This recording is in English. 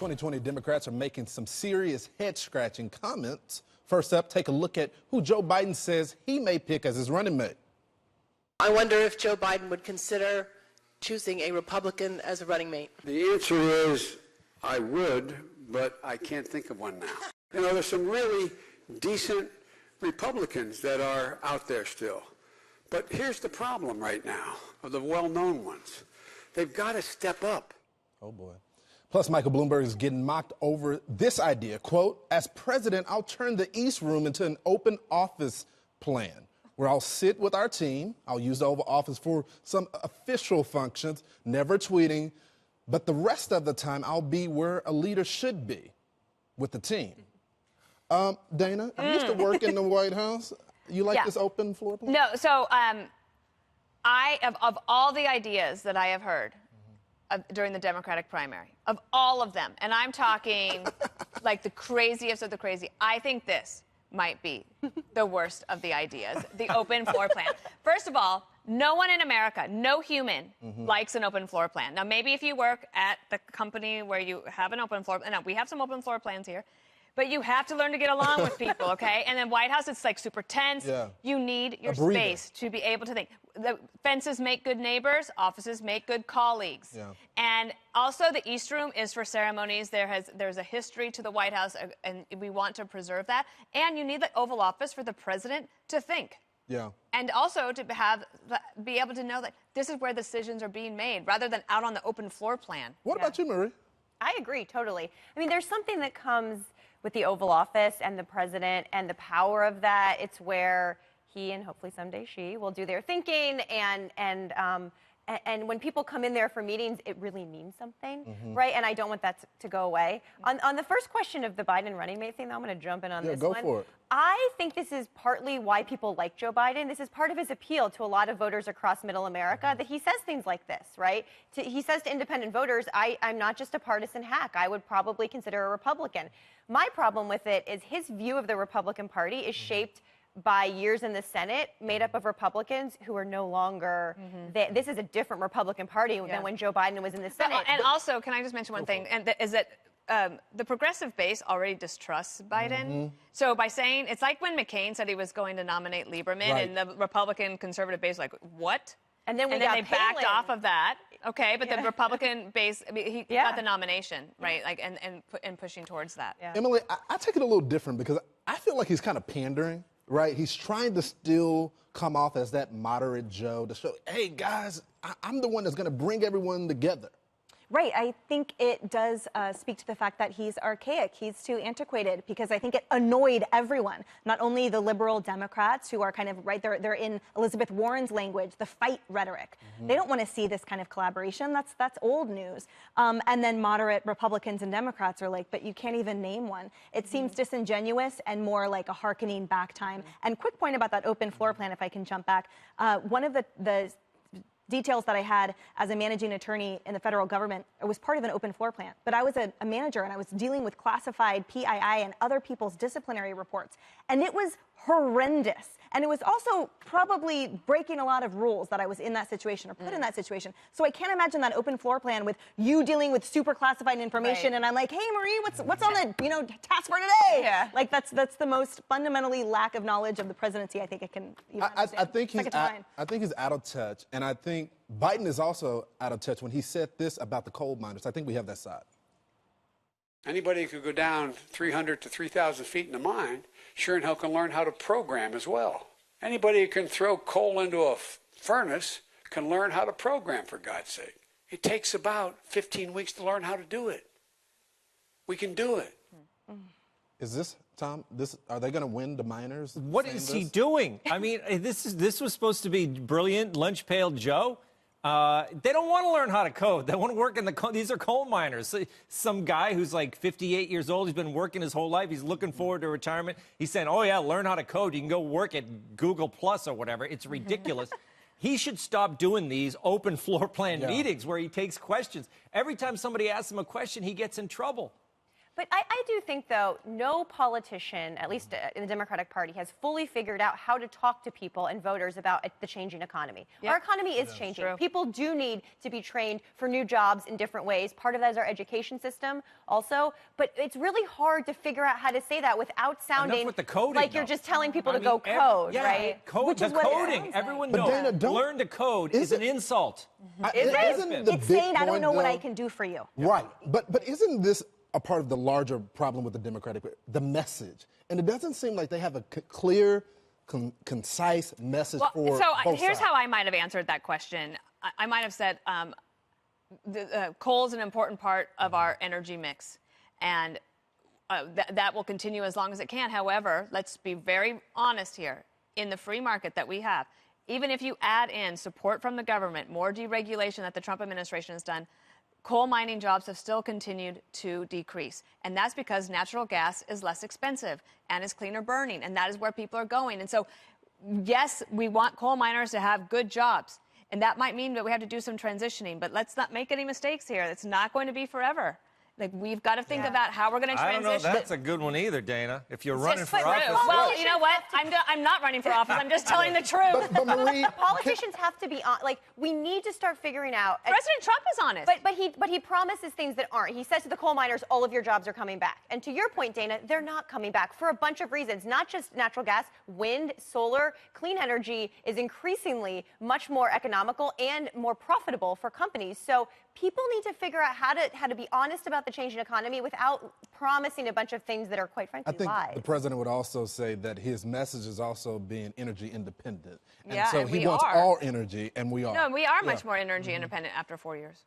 2020 Democrats are making some serious head-scratching comments. First up, take a look at who Joe Biden says he may pick as his running mate. I wonder if Joe Biden would consider choosing a Republican as a running mate. The answer is I would, but I can't think of one now. You know, there's some really decent Republicans that are out there still. But here's the problem right now of the well-known ones. They've got to step up. Oh, boy. Plus, Michael Bloomberg is getting mocked over this idea. Quote, as president, I'll turn the East Room into an open office plan where I'll sit with our team. I'll use the Oval Office for some official functions, never tweeting. But the rest of the time, I'll be where a leader should be, with the team. Dana, you used to work in the White House. You like this open floor plan? No, so of all the ideas that I have heard during the Democratic primary, of all of them, and I'm talking like the craziest of the crazy, I think this might be the worst of the ideas, the open floor plan. First of all, no one in America, no human, likes an open floor plan. Now, maybe if you work at the company where you have an open floor, no, we have some open floor plans here, but you have to learn to get along with people, okay? And then White House, it's like super tense. Yeah. You need your space to be able to think. The fences make good neighbors, offices make good colleagues. Yeah. And also the East Room is for ceremonies. There's a history to the White House, and we want to preserve that. And you need the Oval Office for the president to think. Yeah. And also to be able to know that this is where decisions are being made, rather than out on the open floor plan. What about you, Marie? I agree, totally. I mean, there's something that comes with the Oval Office and the president and the power of that. It's where he and hopefully someday she will do their thinking, and when people come in there for meetings, it really means something, right? And I don't want that to go away. On the first question of the Biden running mate thing, though, I'm going to jump in on this one. Go for it. I think this is partly why people like Joe Biden. This is part of his appeal to a lot of voters across middle America, that he says things like this, right? He says to independent voters, I'm not just a partisan hack. I would probably consider a Republican. My problem with it is his view of the Republican Party is shaped by years in the Senate made up of Republicans who are no longer, this is a different Republican Party than when Joe Biden was in the Senate. And also, can I just mention one thing, is that the progressive base already distrusts Biden. So by saying, it's like when McCain said he was going to nominate Lieberman, and the Republican conservative base like, what? And then they backed off of that. Okay, but the Republican base, he got the nomination, right? Like, and pushing towards that. Yeah. Emily, I take it a little different because I feel like he's kind of pandering. Right, he's trying to still come off as that moderate Joe to show, hey, guys, I'm the one that's going to bring everyone together. Right. I think it does speak to the fact that he's archaic. He's too antiquated, because I think it annoyed everyone, not only the liberal Democrats who are kind of right there. They're in Elizabeth Warren's language, the fight rhetoric. They don't want to see this kind of collaboration. That's old news. And then moderate Republicans and Democrats are like, but you can't even name one. It seems disingenuous and more like a hearkening back time. And quick point about that open floor plan, if I can jump back. One of the details that I had as a managing attorney in the federal government, it was part of an open floor plan. But I was a manager, and I was dealing with classified PII and other people's disciplinary reports. And it was horrendous. And it was also probably breaking a lot of rules that I was in that situation or put in that situation. So I can't imagine that open floor plan with you dealing with super classified information. And I'm like, hey, Marie, what's on the task for today? Yeah. Like that's the most fundamentally lack of knowledge of the presidency I think it can even I think he's out of touch. And I think Biden is also out of touch when he said this about the coal miners. I think we have that side. Anybody who could go down 300 to 3,000 feet in the mine, sure and hell can learn how to program as well. Anybody who can throw coal into a furnace can learn how to program, for God's sake. It takes about 15 weeks to learn how to do it. We can do it. Is this, Tom, are they going to win the miners? What is he doing? I mean, this was supposed to be brilliant lunch pail Joe. They don't want to learn how to code. They want to work in these are coal miners. Some guy who's like 58 years old, he's been working his whole life. He's looking forward to retirement. He's saying, oh, yeah, learn how to code. You can go work at Google Plus or whatever. It's ridiculous. He should stop doing these open floor plan meetings where he takes questions. Every time somebody asks him a question, he gets in trouble. But I do think, though, no politician, at least in the Democratic Party, has fully figured out how to talk to people and voters about the changing economy. Yep. Our economy is changing. True. People do need to be trained for new jobs in different ways. Part of that is our education system also. But it's really hard to figure out how to say that without sounding with the coding, like you're though. just telling people to I go mean, code, yeah, right? Which is coding. Everyone But knows. Dana, don't- Learn to code is an insult. Isn't the It's big saying I don't point, know what though- I can do for you. Right. But isn't this a part of the larger problem with the Democratic, the message? And it doesn't seem like they have a clear, concise message for both here's sides. how I might have answered that question. I might have said coal is an important part of our energy mix, and that will continue as long as it can. However, let's be very honest here. In the free market that we have, even if you add in support from the government, more deregulation that the Trump administration has done, coal mining jobs have still continued to decrease. And that's because natural gas is less expensive and is cleaner burning. And that is where people are going. And so, yes, we want coal miners to have good jobs. And that might mean that we have to do some transitioning. But let's not make any mistakes here. It's not going to be forever. Like, we've got to think about how we're going to I transition. don't know. That's a good one either, Dana. If you're running Just for true. office. Well, you know what? I'm not running for office. I'm just telling the truth. But Marie, Politicians have to be on. Like, we need to start figuring out. President Trump is honest. But he promises things that aren't. He says to the coal miners, all of your jobs are coming back. And to your point, Dana, they're not coming back for a bunch of reasons. Not just natural gas, wind, solar, clean energy is increasingly much more economical and more profitable for companies. So people need to figure out how to be honest about the changing economy without promising a bunch of things that are, quite frankly, I think lies. the president would also say that his message is also being energy independent. And Yeah, so and he we wants are. all energy, and we are. No, we are much more energy independent after 4 years.